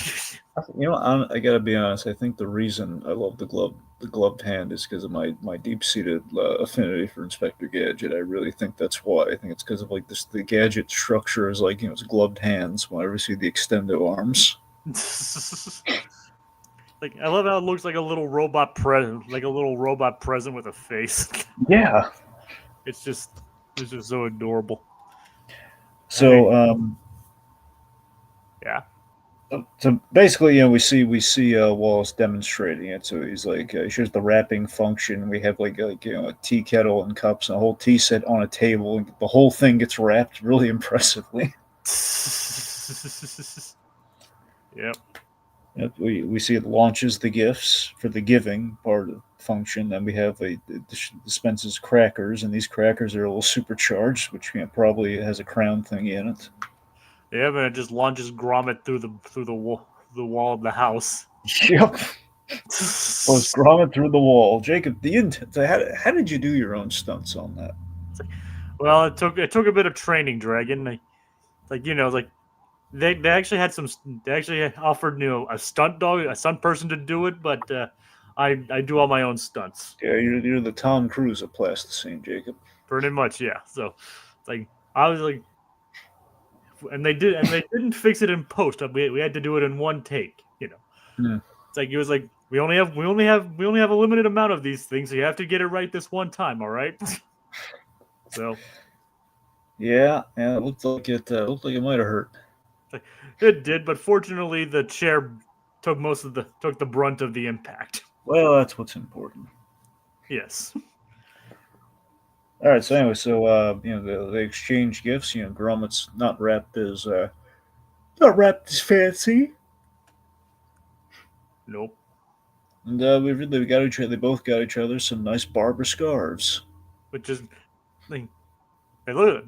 S1: You know, I gotta be honest. I think the reason I love the gloved hand, is because of my deep seated affinity for Inspector Gadget. I really think that's why. I think it's because of like this. The Gadget structure is like it's gloved hands. Whenever you see the extended arms.
S2: Like I love how it looks like a little robot present, like a little robot present with a face.
S1: Yeah.
S2: it's just so adorable.
S1: So
S2: Yeah.
S1: so basically, we see Wallace demonstrating it. So he's like, he shows the wrapping function. We have like a tea kettle and cups and a whole tea set on a table. And the whole thing gets wrapped really impressively.
S2: Yep.
S1: We see it launches the gifts for the giving part of the function. Then we have dispenses crackers, and these crackers are a little supercharged, which probably has a crown thing in it.
S2: Yeah, but it just launches Gromit through the wall of the house.
S1: Yep. Goes Gromit through the wall. Jacob, how did you do your own stunts on that?
S2: Well, it took a bit of training, Dragon. Like they actually had some. They actually offered a stunt person to do it, but I do all my own stunts.
S1: Yeah, you're the Tom Cruise of plasticine, Jacob.
S2: Pretty much, yeah. So it's like I was like, and they didn't fix it in post. We had to do it in one take.
S1: Hmm.
S2: It's like it was like we only have a limited amount of these things, so you have to get it right this one time. All right. So
S1: Yeah, it looked like it might have hurt.
S2: it did, but fortunately, the chair took the brunt of the impact.
S1: Well, that's what's important.
S2: Yes.
S1: All right. So anyway, they exchange gifts. Gromit's not wrapped as fancy,
S2: Nope.
S1: and we got each other. They both got each other some nice Barbour scarves.
S2: Which is like, hey, look,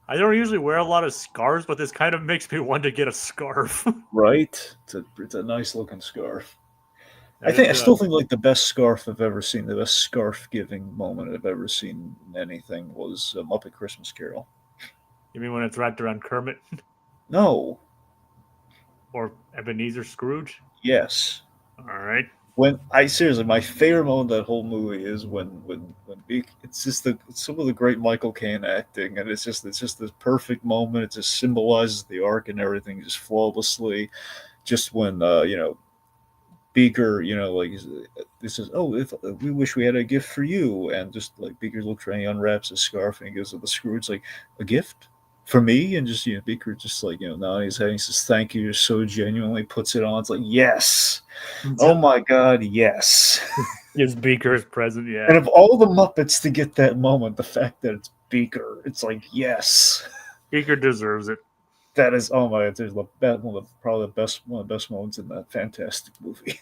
S2: I don't usually wear a lot of scarves, but this kind of makes me want to get a scarf.
S1: Right? It's a nice looking scarf. I still think like the best scarf I've ever seen, the best scarf giving moment I've ever seen in anything was Muppet Christmas Carol.
S2: You mean when it's wrapped around Kermit
S1: No.
S2: or Ebenezer Scrooge?
S1: Yes.
S2: All right.
S1: When I seriously, my favorite moment of that whole movie is when it's just it's some of the great Michael Caine acting, and it's just this perfect moment. It just symbolizes the arc and everything just flawlessly. Just when Beaker, like this is, oh, if we wish we had a gift for you, and just like Beaker looks around, he unwraps his scarf and he gives it to Scrooge, like, a gift for me, and just Beaker just like nodding his head, he says thank you, just so genuinely puts it on. It's like, yes, oh my god, yes.
S2: Gives Beaker his present, yeah.
S1: And of all the Muppets to get that moment, the fact that it's Beaker, it's like, yes.
S2: Beaker deserves it.
S1: That is, oh my god, there's probably one of the best moments in that fantastic movie.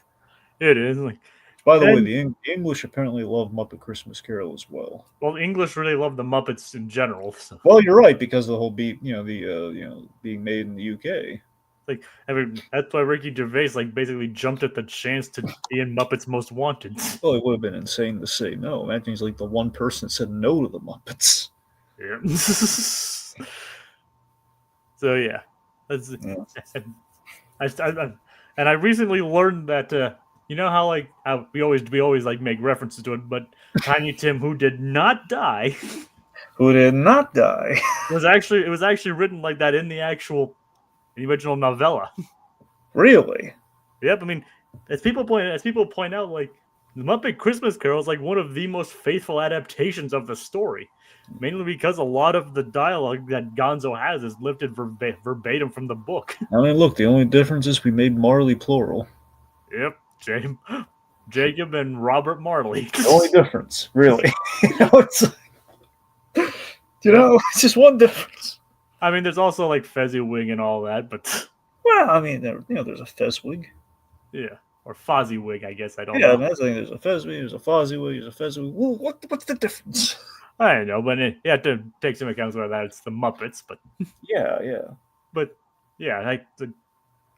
S2: It is. Like,
S1: By the way, the English apparently love Muppet Christmas Carol as well.
S2: well, English really love the Muppets in general. So.
S1: Well, you're right, because of the whole being made in the UK.
S2: Like, I mean, that's why Ricky Gervais basically jumped at the chance to be in Muppets Most Wanted.
S1: Well, it would have been insane to say no. Imagine he's like the one person that said no to the Muppets.
S2: Yeah. So yeah, that's.
S1: Yeah.
S2: I recently learned that you know how how we always make references to it, but Tiny Tim, who did not die,
S1: Who did not die?
S2: it was actually written like that in the original novella.
S1: Really?
S2: Yep. I mean, as people point out, like the Muppet Christmas Carol is like one of the most faithful adaptations of the story, mainly because a lot of the dialogue that Gonzo has is lifted verbatim from the book.
S1: I mean, look, the only difference is we made Marley plural.
S2: Yep, Jacob and Robert Marley.
S1: The only difference, really. It's it's just one difference.
S2: I mean, there's also like Fezziwig and all that, but
S1: Well, I mean, there's a Fezwig.
S2: Yeah, or Fozziewig, I guess. I don't
S1: Yeah,
S2: know.
S1: that's like there's a Fezwig, there's a Fozziewig, there's a Fezwig. Well, what's the difference?
S2: I don't know, but you have to take some account of that. It's the Muppets, but
S1: Yeah.
S2: but yeah,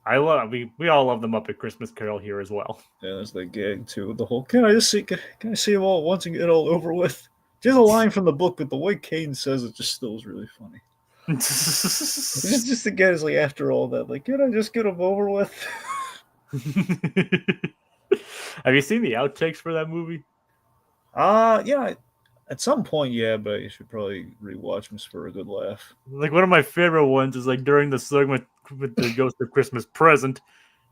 S2: we all love the Muppet Christmas Carol here as well.
S1: Yeah, there's the gag too. The whole can I see them all at once and get it all over with? Just a line from the book, but the way Kane says it just still is really funny. Just again, it's like after all that, like, can I just get them over with?
S2: Have you seen the outtakes for that movie?
S1: Yeah, at some point, yeah, but you should probably rewatch them for a good laugh.
S2: Like one of my favorite ones is like during the segment with the Ghost of Christmas Present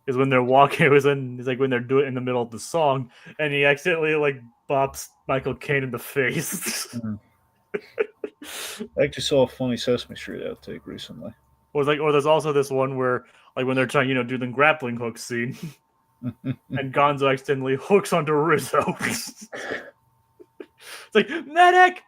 S2: is when they're walking. It's like when they're doing it in the middle of the song, and he accidentally like bops Michael Caine in the face.
S1: Mm. I actually saw a funny Sesame Street outtake recently.
S2: Or there's also this one where like when they're trying, do the grappling hook scene, and Gonzo accidentally hooks onto Rizzo. It's like medic.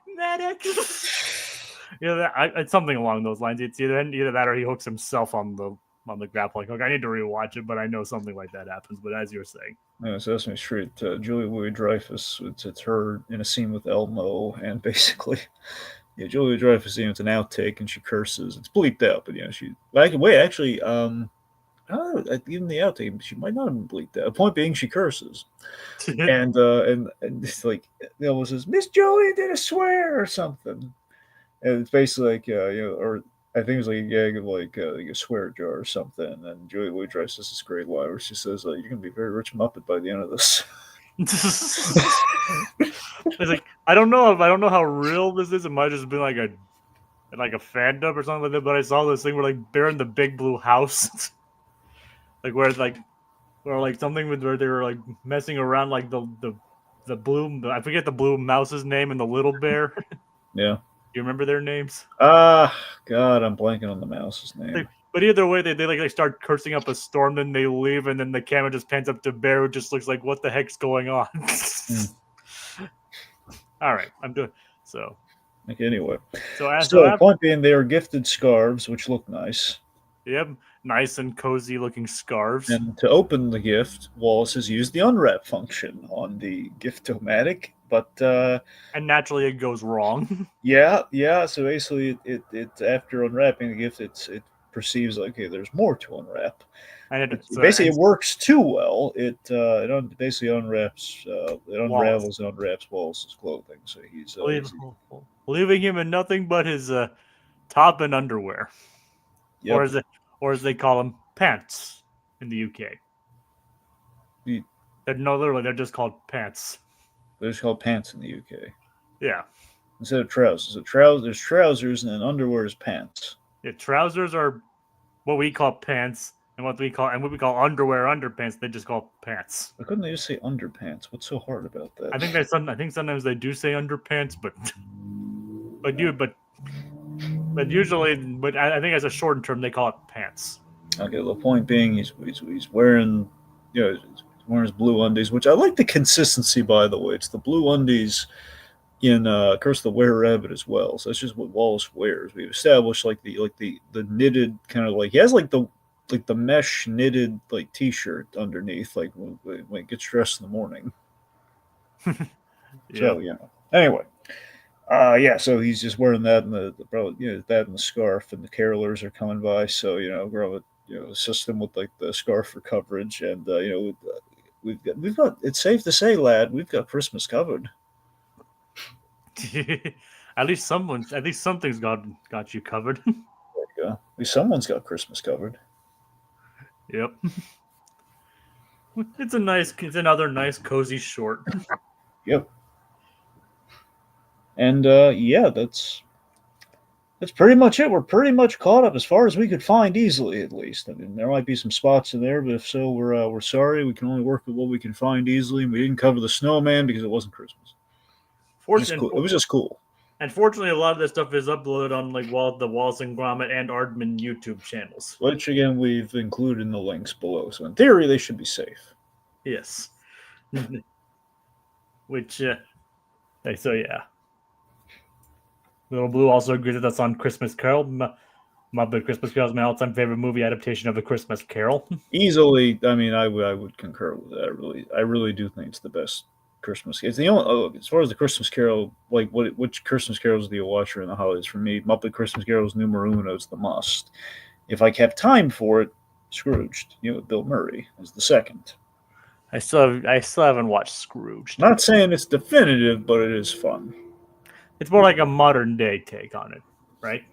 S2: It's something along those lines. It's either that or he hooks himself on the grappling hook. I need to rewatch it, but I know something like that happens. But as you're saying,
S1: Sesame Street, Julia Louis-Dreyfus, it's her in a scene with Elmo, and basically, yeah, Julia Louis-Dreyfus, it's an outtake, and she curses. It's bleeped out, but actually, I don't know, even the outtake, she might not have been bleeped out. The point being, she curses, and it's like Elmo says, "Miss Julia did a swear" or something, and it's basically like or I think it was like a gag of like a swear jar or something. And then Julia Louis-Dreyfus says this great line where she says, "You're gonna be a very rich Muppet by the end of this."
S2: It's like I don't know how real this is. It might just be like a fandom or something like that. But I saw this thing where like Bear in the Big Blue House, like where something where they were like messing around like the blue, I forget the blue mouse's name and the little bear.
S1: Yeah.
S2: You remember their names?
S1: God, I'm blanking on the mouse's name.
S2: But either way, they start cursing up a storm, then they leave, and then the camera just pans up to Bear, who just looks like, what the heck's going on? All right, I'm doing so.
S1: Okay, anyway.
S2: So
S1: point being, they are gifted scarves, which look nice.
S2: Yep, nice and cozy looking scarves.
S1: And to open the gift, Wallace has used the unwrap function on the Gift-O-Matic, but
S2: and naturally it goes wrong.
S1: Yeah. So basically, it after unwrapping the gift, it perceives like, okay, there's more to unwrap. And it works too well. It basically unwraps, it unravels and unwraps Wallace's clothing. So he's
S2: leaving him in nothing but his top and underwear, yep. or as they call them, pants in the UK. They're just called pants.
S1: They're just called pants in the UK.
S2: Yeah.
S1: Instead of trousers. There's trousers, and then underwear is pants.
S2: Yeah, trousers are what we call pants, and what we call underwear, underpants, they just call pants.
S1: Why couldn't they just say underpants? What's so hard about that?
S2: I think sometimes they do say underpants, but usually, I think as a shortened term they call it pants.
S1: Okay, the point being, he's wearing, he's wearing his blue undies, which I like the consistency, by the way. It's the blue undies in Curse of the Were Rabbit as well. So that's just what Wallace wears. We've established like the knitted kind of like, he has like the mesh knitted like t-shirt underneath, like when it gets dressed in the morning. So anyway, so he's just wearing that and that and the scarf, and the carolers are coming by, so Gromit assist him with like the scarf for coverage, and we've got it's safe to say, lad, we've got Christmas covered.
S2: At least something's got you covered.
S1: There you go. At least someone's got Christmas covered.
S2: Yep. It's another nice cozy short.
S1: Yep. And that's pretty much it. We're pretty much caught up as far as we could find easily, at least. I mean, there might be some spots in there, but if so, we're sorry. We can only work with what we can find easily, and we didn't cover the snowman because it wasn't Christmas. It was just cool.
S2: And fortunately, a lot of this stuff is uploaded on like the Wallace and Gromit and Aardman YouTube channels,
S1: which again we've included in the links below. So in theory, they should be safe.
S2: Yes. Which, so yeah. Little Blue also agrees that that's on Christmas Carol. Muppet Christmas Carol is my all-time favorite movie adaptation of A Christmas Carol.
S1: Easily, I mean, I would concur with that. I really do think it's the best Christmas. It's the only, as far as the Christmas Carol, like which Christmas carols do you watch during the holidays? For me, Muppet Christmas Carol is numero uno. It's the must. If I have time for it, Scrooged, with Bill Murray as the second.
S2: I still haven't watched Scrooged.
S1: Not saying it's definitive, but it is fun.
S2: It's more like a modern day take on it, right?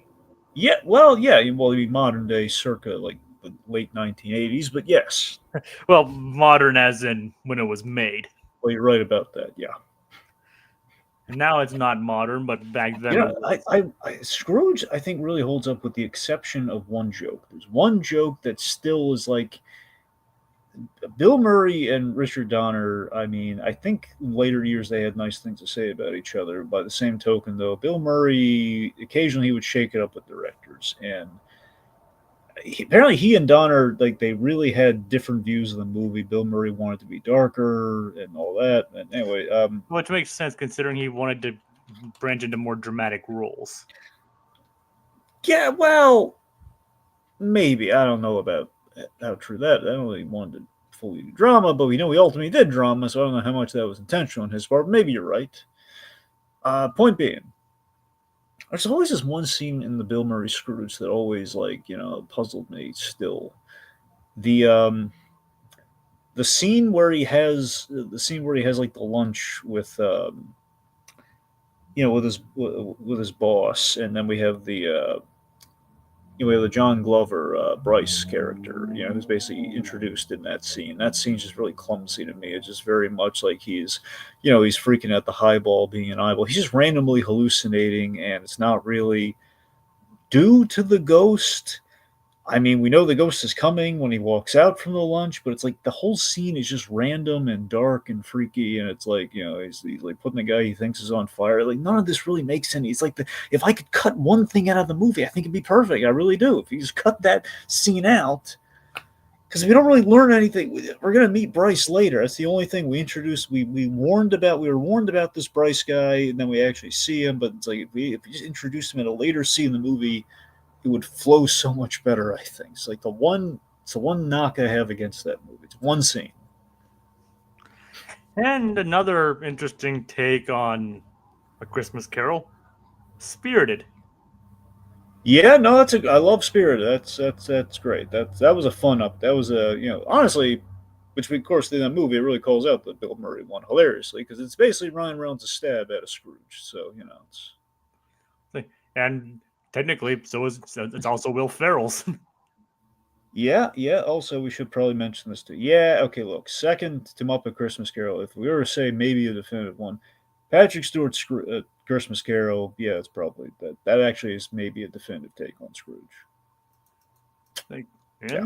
S1: Yeah, well, yeah, well, it'd be modern day, circa like the late 1980s, but yes,
S2: Well, modern as in when it was made.
S1: well, you're right about that. Yeah,
S2: And now it's not modern, but back then it was.
S1: Scrooge, I think, really holds up with the exception of one joke. There's one joke that still is like Bill Murray and Richard Donner. I mean, I think in later years they had nice things to say about each other. By the same token, though, Bill Murray occasionally he would shake it up with directors, and apparently he and Donner like they really had different views of the movie. Bill Murray wanted to be darker and all that. And anyway,
S2: Which makes sense considering he wanted to branch into more dramatic roles.
S1: yeah, well, maybe I don't know about how true that. I don't really wanted to fully do drama, but we know he ultimately did drama, so I don't know how much that was intentional on his part. Maybe you're right. Point being, there's always this one scene in the Bill Murray Scrooge that always puzzled me. Still, the the scene where he has like the lunch with with his boss, and then we have the John Glover Bryce character, who's basically introduced in that scene. That scene's just really clumsy to me. It's just very much like he's freaking at the highball being an eyeball. He's just randomly hallucinating, and it's not really due to the ghost. I mean, we know the ghost is coming when he walks out from the lunch, but it's like the whole scene is just random and dark and freaky, and it's like he's like putting the guy he thinks is on fire. Like none of this really makes any. It's like if I could cut one thing out of the movie, I think it'd be perfect. I really do. If you just cut that scene out, because we don't really learn anything. We're gonna meet Bryce later. That's the only thing we introduced. We were warned about this Bryce guy, and then we actually see him. But it's like if we just introduced him at a later scene in the movie, it would flow so much better. I think it's like it's the one knock I have against that movie. It's one scene.
S2: And another interesting take on A Christmas Carol, Spirited.
S1: Yeah, no, I love Spirit. That's great. That was a fun up. That was honestly, which of course in that movie it really calls out the Bill Murray one hilariously because it's basically Ryan Reynolds' stab at a Scrooge. So it's
S2: And technically, it's also Will Ferrell's.
S1: yeah, yeah. Also, we should probably mention this too. Yeah, okay. Look, second to Muppet Christmas Carol. If we were to say maybe a definitive one, Patrick Stewart's Christmas Carol. Yeah, it's probably that. That actually is maybe a definitive take on Scrooge.
S2: Like,
S1: Yeah.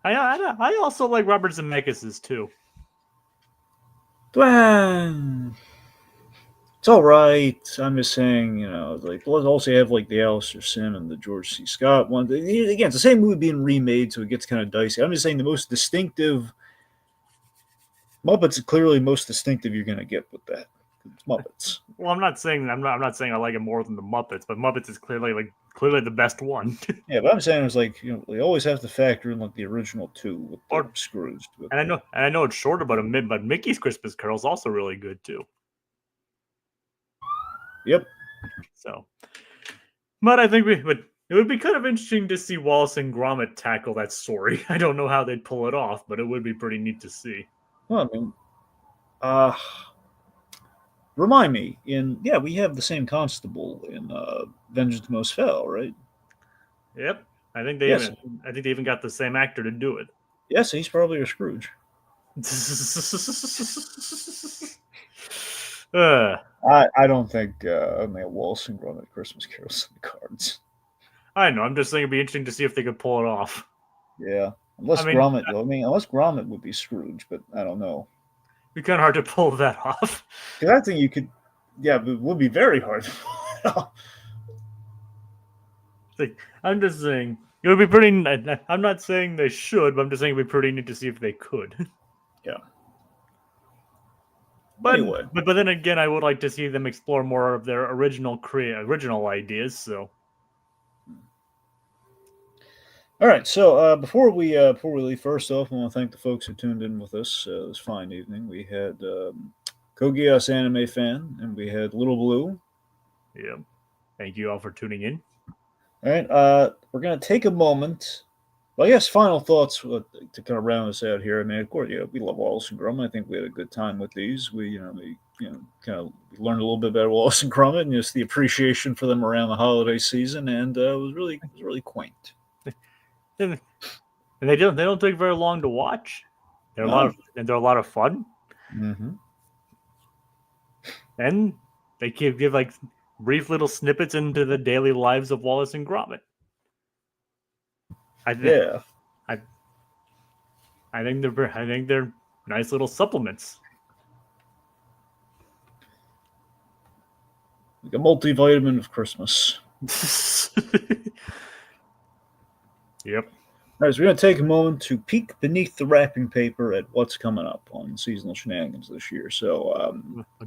S2: I also like Robert Zemeckis's too.
S1: Dwayne. It's all right. I'm just saying, like let's also have like the Alistair Sim and the George C. Scott one. Again, it's the same movie being remade, so it gets kind of dicey. I'm just saying the most distinctive Muppets are clearly most distinctive you're gonna get with that. It's Muppets.
S2: Well, I'm not saying I like it more than the Muppets, but Muppets is clearly the best one.
S1: Yeah, but I'm saying it's like they always have to factor in like the original two with the Scrooge.
S2: And I know it's shorter, but Mickey's Christmas Carol is also really good too.
S1: Yep.
S2: So, but I think it would be kind of interesting to see Wallace and Gromit tackle that story. I don't know how they'd pull it off, but it would be pretty neat to see.
S1: Well, I mean, remind me. We have the same constable in Vengeance Most Fell, right?
S2: Yep, I think
S1: Yes.
S2: I think they even got the same actor to do it.
S1: Yes, he's probably a Scrooge. I don't think only a Wallace and Gromit Christmas Carol's in the cards.
S2: I know. I'm just saying it'd be interesting to see if they could pull it off.
S1: Yeah, unless Gromit would be Scrooge, but I don't know.
S2: It'd be kind of hard to pull that off.
S1: Because I think you could. Yeah, but it would be very hard to pull it off.
S2: I'm just saying it would be pretty. I'm not saying they should, but I'm just saying it'd be pretty neat to see if they could.
S1: Yeah.
S2: But
S1: anyway,
S2: but then again, I would like to see them explore more of their original ideas. So.
S1: All right. So before we leave, first off, I want to thank the folks who tuned in with us this fine evening. We had Kogias Anime Fan, and we had Little Blue.
S2: Yeah. Thank you all for tuning in.
S1: All right. We're gonna take a moment Well, I guess final thoughts to kind of round us out here. I mean, of course, we love Wallace and Gromit. I think we had a good time with these. We kind of learned a little bit about Wallace and Gromit and just the appreciation for them around the holiday season, and it was really quaint.
S2: And they don't take very long to watch.
S1: No.
S2: They're a lot of fun,
S1: Mm-hmm.
S2: and they give like brief little snippets into the daily lives of Wallace and Gromit. I th-
S1: Yeah.
S2: I I think they're nice little supplements.
S1: Like a multivitamin of Christmas.
S2: Yep.
S1: All right, so we're going to take a moment to peek beneath the wrapping paper at what's coming up on seasonal shenanigans this year. So,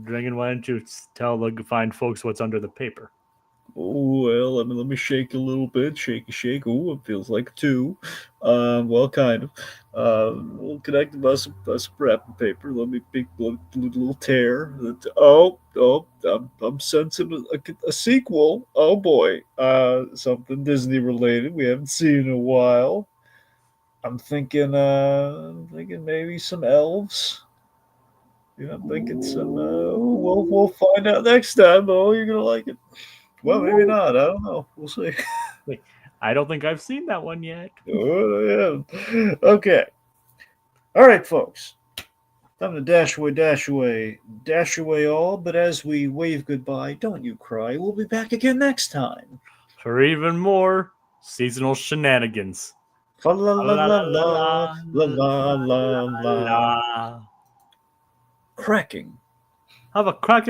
S2: Dragon, why don't you tell the fine folks what's under the paper?
S1: oh well, let me shake a little bit, shake. Oh, it feels like two. Well, kind of. We'll connect by some wrapping paper. Let me peek, little tear. Oh, I'm sensing a sequel. Oh boy, something Disney related we haven't seen in a while. I'm thinking maybe some elves. I'm thinking some. We'll find out next time. Oh, you're gonna like it. Well, maybe not. I don't know. We'll see.
S2: Wait, I don't think I've seen that one yet.
S1: Oh, yeah. Okay. All right, folks. Time to dash away all. But as we wave goodbye, don't you cry. We'll be back again next time.
S2: For even more seasonal shenanigans.
S1: Fa la
S2: La
S1: la
S2: la
S1: la
S2: la
S1: la la la
S2: la
S1: la
S2: la
S1: la.
S2: la.
S1: Cracking.
S2: Have a crack